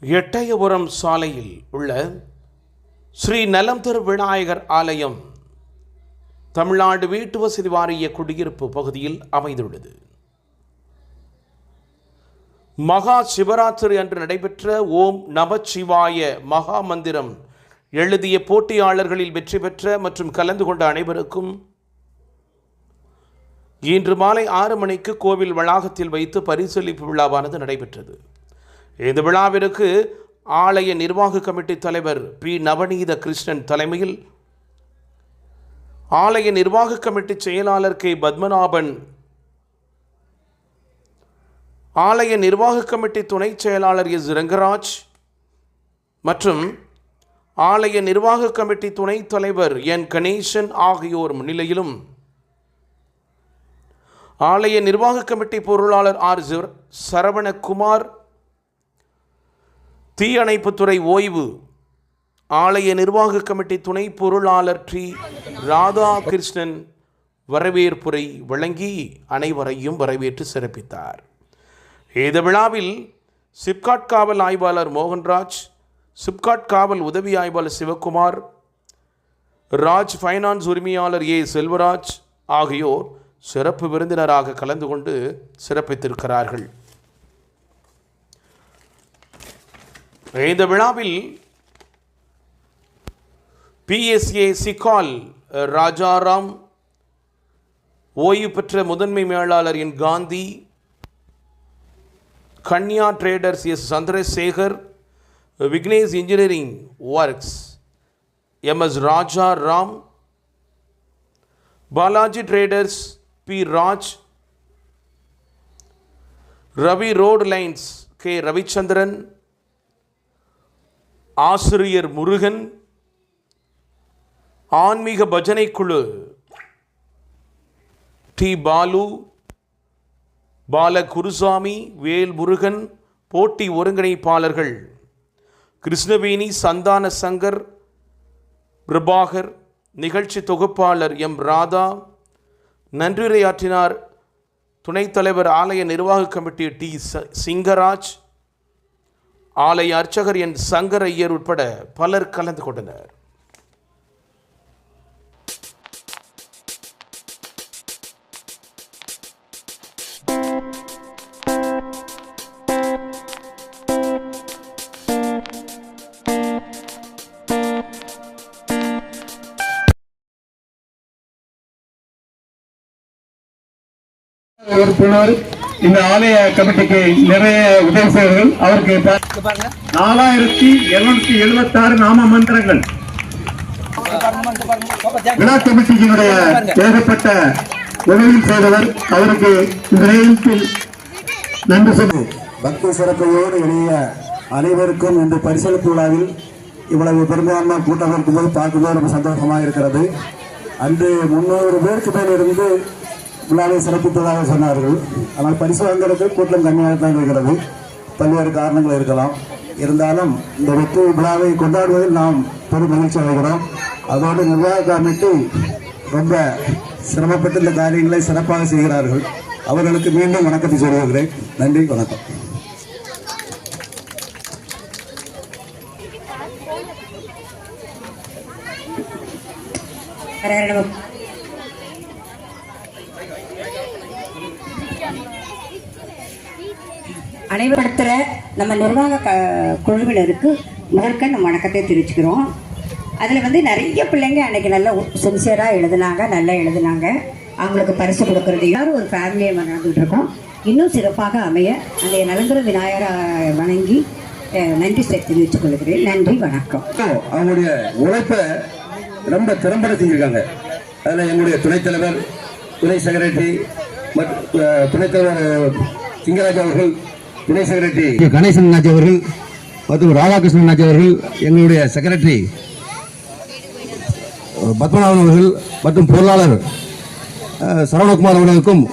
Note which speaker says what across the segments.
Speaker 1: எட்டயபுரம் சாலையில் உள்ள ஸ்ரீ நலம் திரு விநாயகர் ஆலயம் தமிழ்நாடு வீட்டு வசதி வாரிய குடியிருப்பு பகுதியில் அமைந்துள்ளது. மகா சிவராத்திரி அன்று நடைபெற்ற ஓம் நமச்சிவாய மகா மந்திரம் எழுதிய போட்டியாளர்களில் வெற்றி பெற்ற மற்றும் கலந்து கொண்ட அனைவருக்கும் இன்று மாலை 6 மணிக்கு கோவில் வளாகத்தில் வைத்து பரிசளிப்பு விழாவானது நடைபெற்றது. இந்த விழாவிற்கு ஆலய நிர்வாக கமிட்டி தலைவர் பி நவநீத கிருஷ்ணன் தலைமையில் ஆலய நிர்வாக கமிட்டி செயலாளர் கே பத்மநாபன், ஆலய நிர்வாக கமிட்டி துணை செயலாளர் எஸ் ரங்கராஜ் மற்றும் ஆலய நிர்வாக கமிட்டி துணைத் தலைவர் என் கணேசன் ஆகியோர் முன்னிலையிலும் ஆலய நிர்வாக கமிட்டி பொருளாளர் ஆர் சரவணகுமார், தீயணைப்புத்துறை ஓய்வு ஆலய நிர்வாக கமிட்டி துணை பொருளாளர் டி ராதாகிருஷ்ணன் வரவேற்புரை வழங்கி அனைவரையும் வரவேற்று சிறப்பித்தார். இந்த விழாவில் சிப்காட் காவல் ஆய்வாளர் மோகன்ராஜ், சிப்காட் காவல் உதவி ஆய்வாளர் சிவகுமார், ராஜ் ஃபைனான்ஸ் உரிமையாளர் ஏ செல்வராஜ் ஆகியோர் சிறப்பு விருந்தினராக கலந்து கொண்டு சிறப்பித்திருக்கிறார்கள். இந்த விழாவில் PSA சிகால் ராஜாராம், ஓய்வு பெற்ற முதன்மை மேலாளர் N Gandhi, Kanya traders S Chandrasekar, Vignesh engineering works MS Raja Ram, Balaji traders P Raj, Ravi road lines K Ravichandran, ஆசிரியர் முருகன், ஆன்மீக பஜனை குழு டி பாலு, பாலகுருசாமி, வேல் முருகன், போட்டி ஒருங்கிணைப்பாளர்கள் கிருஷ்ணவேணி, சந்தான சங்கர், பிரபாகர், நிகழ்ச்சி தொகுப்பாளர் எம் ராதா, நன்றியுரையாற்றினார் துணைத் தலைவர் ஆலய நிர்வாக கமிட்டி டி சிங்கராஜ், ஆலய அர்ச்சகர் என் சங்கர் ஐயர் உட்பட பலர் கலந்து கொண்டனர்.
Speaker 2: உறுப்பினர் இந்த ஆலய கமிட்டிக்கு நிறைய உதவி செய்வர்கள், அவருக்கு 4776 நாம மந்திரங்கள். விழா கமிட்டியினுடைய ஏகப்பட்ட உதவி செய்தவர், அவருக்கு இந்த நேரத்தில் நன்றி சொல்லி
Speaker 3: பக்தி சிறப்பையோடு இணைய அனைவருக்கும் இந்த பரிசளிப்பு விழாவில் இவ்வளவு பெரும்பான்மை கூட்டம் இருக்கும்போது பார்க்கும்போது ரொம்ப சந்தோஷமாக இருக்கிறது. அன்று 300 பேருக்கு மேல் இருந்து விழாவை சிறப்பித்ததாக சொன்னார்கள். ஆனால் பரிசு வாங்குறது கூட்டம் கம்மியாகத்தான் இருக்கிறது. பல்வேறு காரணங்கள் இருக்கலாம். இருந்தாலும் இந்த வெற்றி விழாவை கொண்டாடுவதில் நாம் பெரும் மகிழ்ச்சி அடைகிறோம். அதோடு நிர்வாக கமிட்டி ரொம்ப சிரமப்பட்டு இந்த காரியங்களை சிறப்பாக செய்கிறார்கள். அவர்களுக்கு மீண்டும் வணக்கத்தை சொல்லுகிறேன். நன்றி, வணக்கம்.
Speaker 4: அனைவருடைய நம்ம நிர்வாக குழுவினருக்கு முதற்க நம்ம வணக்கத்தை தெரிவிச்சுக்கிறோம். அதில் நிறைய பிள்ளைங்க அன்றைக்கி நல்லா சின்சியராக எழுதுனாங்க, நல்லா எழுதுனாங்க. அவங்களுக்கு பரிசு கொடுக்கறது யாரும் ஒரு ஃபேமிலியை நடந்துகிட்டு இருக்கோம். இன்னும் சிறப்பாக அமைய அந்த நலந்திர விநாயகரை வணங்கி நன்றி தெரிவித்துக் கொள்கிறேன். நன்றி, வணக்கம்.
Speaker 3: அவங்களுடைய உழைப்பை ரொம்ப திறம்பட செஞ்சுருக்காங்க. அதில் எங்களுடைய துணைத் தலைவர், துணை செக்ரட்டரி, துணைத் தலைவர் சிங்கராஜ் அவர்கள், துணை செக்ரட்டரி கணேசன் நாச்சி அவர்கள் மற்றும் ராதாகிருஷ்ணன் நாச்சி அவர்கள், எங்களுடைய செக்ரட்டரி பத்மநாபன் அவர்கள் மற்றும் பொருளாளர் சரவணகுமார் அவர்களுக்கும்,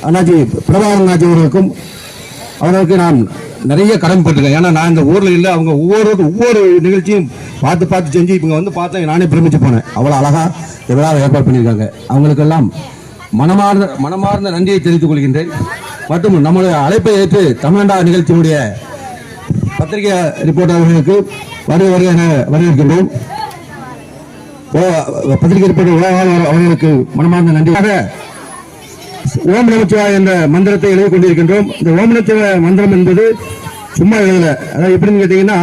Speaker 3: அண்ணாச்சி பிரபாகரன் நாச்சி அவர்களுக்கும் அவர்களுக்கு நான் நிறைய கடமைப்பட்டிருக்கேன். ஏன்னா நான் இந்த ஊரில் இல்லை. அவங்க ஒவ்வொரு நிகழ்ச்சியும் பார்த்து செஞ்சு இவங்க வந்து பார்த்தா நானே பிரமிச்சு போனேன். அவ்வளோ அழகாக எவ்வளோ ஏற்பாடு பண்ணியிருக்காங்க. அவங்களுக்கெல்லாம் மனமார்ந்த நன்றியை தெரிவித்துக் கொள்கின்றேன். மற்றும் நம்முடைய அழைப்பை ஏற்று தமிழ்நாடு நிகழ்ச்சியினுடைய பத்திரிகை ரிப்போர்ட்டர் அவர்களுக்கு வருக என வரவேற்கின்றோம். பத்திரிகை ரிப்போர்ட்டர் அவர்களுக்கு மனமார்ந்த நன்றியாக ஓம் நமச்சிவாய என்ற மந்திரத்தை எழுதி கொண்டிருக்கின்றோம். இந்த ஓம் நமச்சிவாய மந்திரம் என்பது சும்மா எழுதல. அதாவது எப்படின்னு கேட்டீங்கன்னா,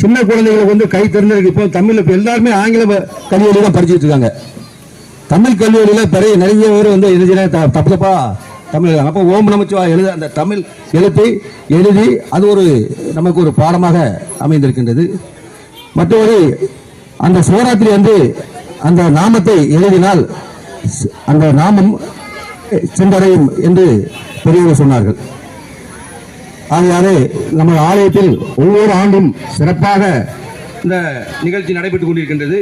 Speaker 3: சின்ன குழந்தைகளுக்கு வந்து கை திறந்திருக்கு. இப்போ தமிழ் இப்போ எல்லாருமே ஆங்கில கல்வியொலி தான் படிச்சுட்டு இருக்காங்க. தமிழ் கல்வியொலியில நிறைய பேர் வந்து தப்பு தப்பா தமிழ் எழுதாங்க. அப்போ ஓம் நமச்சிவாய எழுத அந்த தமிழ் எழுத்தை எழுதி அது நமக்கு ஒரு பாடமாக அமைந்திருக்கின்றது. மற்றொரு அந்த சிவராத்திரி வந்து அந்த நாமத்தை எழுதினால் அந்த நாமம் சென்றடையும் என்று பெரியவர்கள் சொன்னார்கள். ஆகையாலே நம்ம ஆலயத்தில் ஒவ்வொரு ஆண்டும் சிறப்பாக இந்த நிகழ்ச்சி நடைபெற்றுக் கொண்டிருக்கின்றது.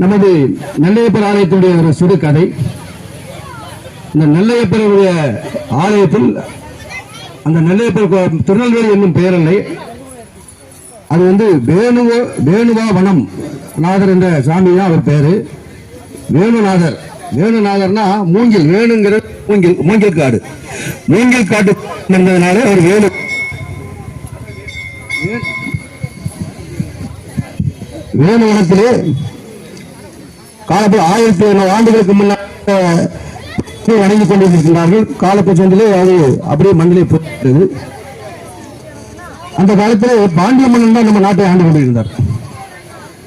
Speaker 3: நமது நெல்லையப்பர் ஆலயத்தினுடைய ஒரு சிறு கதை. இந்த நெல்லையப்பருடைய ஆலயத்தில் அந்த நெல்லையப்பர் திருநெல்வேலி என்னும் பெயரில்லை, அது வந்து வேணுவா வனம் நாதர் என்ற சாமி தான் அவர் பேரு. வேணுநாதர். வேணுநாதர்னா மூங்கில், வேணுங்கிற மூங்கில் காடு, மூங்கில் காடு இருந்ததுனால அவர் வேணுவனத்திலே காலத்தில் 1700 ஆண்டுகளுக்கு முன்னாடி வணங்கிக் கொண்டிருக்கின்றார்கள். காலப்போக்கிலே அது அப்படியே மண்ணிலே போகிறது. அந்த காலத்தில் பாண்டிய மன்னன் தான் நம்ம நாட்டை ஆண்டு கொண்டிருந்தார்.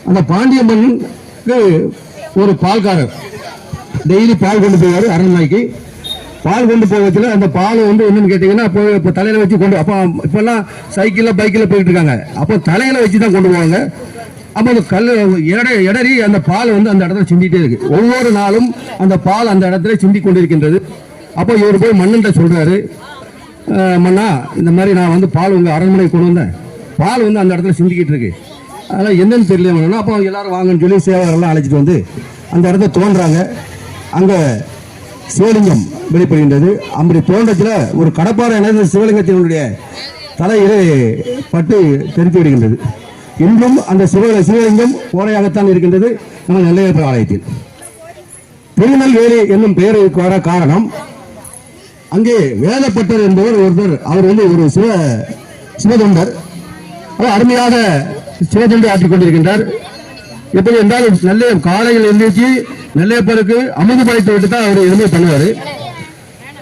Speaker 3: அந்த பாண்டிய மன்னனுக்கு ஒரு பால்காரர் டெய்லி பால் கொண்டு போவார். அரண்மனைக்கு பால் கொண்டு போவதில் அந்த பால் வந்து என்னன்னு கேட்டீங்கன்னா, இப்போ தலையில வச்சு கொண்டு, அப்போ இப்பெல்லாம் சைக்கிளில் பைக்கில் போயிட்டு இருக்காங்க. அப்போ தலையில வச்சு தான் கொண்டு போவாங்க. அப்போ அந்த இடறி அந்த பால் வந்து அந்த இடத்துல சிந்திட்டே இருக்கு. ஒவ்வொரு நாளும் அந்த பால் அந்த இடத்துல சிந்தி கொண்டிருக்கின்றது. அப்போ இவர் போய் மன்னன்ட்ட சொல்றாரு, மன்னா இந்த மாதிரி நான் வந்து பால் உங்க அரண்மனை கொண்டு வந்தேன், பால் வந்து அந்த இடத்துல சிந்திக்கிட்டு இருக்கு, அதெல்லாம் என்னன்னு தெரியல. அப்போ எல்லாரும் வாங்கன்னு சொல்லி சேவகர்கள்லாம் அழைச்சிட்டு வந்து அந்த இடத்த தோன்றாங்க. அங்க சிவலிங்கம் வெளிப்படுகின்றது. அப்படி தோன்றத்துல ஒரு கடப்பாறை இணைந்த சிவலிங்கத்தினுடைய தலையிலே பட்டு தெரித்து விடுகின்றது. இன்றும் அந்த சிவலிங்கம் கோரையாகத்தான் இருக்கின்றது நம்ம நெல்லையப்பர் ஆலயத்தில். திருநெல்வேலி என்னும் பெயருக்கு வர காரணம், அங்கே வேதப்பட்டர் என்பவர் ஒருத்தர், அவர் வந்து ஒரு சிவதொண்டர். அவர் அருமையாக சிவதொண்டை ஆற்றிக் கொண்டிருக்கின்றார். எப்படி என்றால் காலையில் எழுந்திருச்சு நெல்லையப்பருக்கு அமுது படைத்து விட்டு தான் அவர் எதுவுமே பண்ணுவாரு.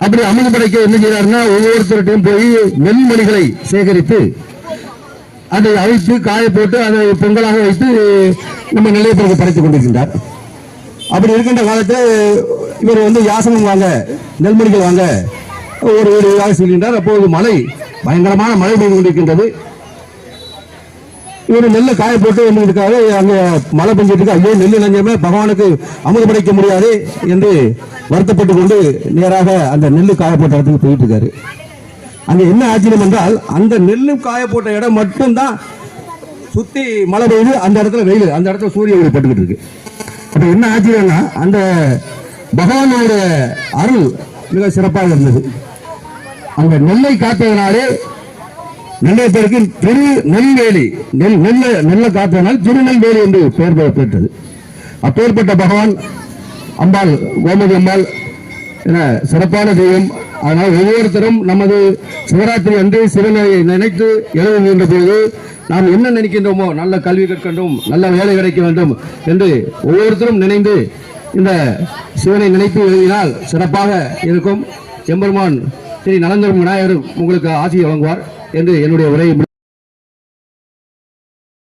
Speaker 3: அப்படி அமுது படைக்க என்ன செய்யறாருன்னா, ஒவ்வொருத்தருட்டையும் போய் நெல்மணிகளை சேகரித்து அதை அவித்து காய போட்டு அதை பொங்கலாக வைத்து நம்ம நெல்லையப்பருக்கு படைத்துக் கொண்டிருக்கின்றார். அப்படி இருக்கின்ற காலத்தில் இவர் வந்து யாசனம் வாங்க, நெல்மணிகள் வாங்க ஒரு சொல்கின்றார். அப்போது மழை, பயங்கரமான மழை பெய்து கொண்டிருக்கின்றது. இவர் நெல்லை காய போட்டு இருக்காரு. அங்க மழை பெஞ்சிட்டு இருக்கு. ஐயோ, நெல் நஞ்சமே பகவானுக்கு அமுது படைக்க முடியாது என்று வருத்தப்பட்டு கொண்டு நேராக அந்த நெல்லு காய போட்ட இடத்துக்கு போயிட்டு இருக்காரு. அங்க என்ன ஆச்சரியம் என்றால், அந்த நெல்லு காய போட்ட இடம் மட்டும்தான் சுத்தி மழை பெய்யுது, அந்த இடத்துல வெயில், அந்த இடத்துல சூரிய ஒளி பட்டுக்கிட்டு இருக்கு. அப்ப என்ன ஆச்சரியம்னா, அந்த பகவானோட அருள் மிக சிறப்பாக இருந்தது. அந்த நெல்லை காத்ததனாலே நெல்லையப்பருக்கு திருநெல்வேலி, நெல்லை காத்ததனால் திருநெல்வேலி என்று பெயர் பெற்றது. அப்பேற்பட்ட பகவான் அம்பாள், கோமதி அம்பாள் என சிறப்பான தெய்வம். அதனால் ஒவ்வொருத்தரும் நமது சிவராத்திரி அன்று சிவனை நினைத்து எழுதுகின்ற போது நாம் என்ன நினைக்கின்றோமோ, நல்ல கல்வி கற்கின்றோம், நல்ல வேலை கிடைக்க வேண்டும் என்று ஒவ்வொருத்தரும் நினைந்து இந்த சிவனை நினைத்து எழுதினால் சிறப்பாக இருக்கும். எம்பெருமான் ஸ்ரீ நலந்தரும் விநாயகர் உங்களுக்கு ஆசியை வழங்குவார் என்று என்னுடைய உரையை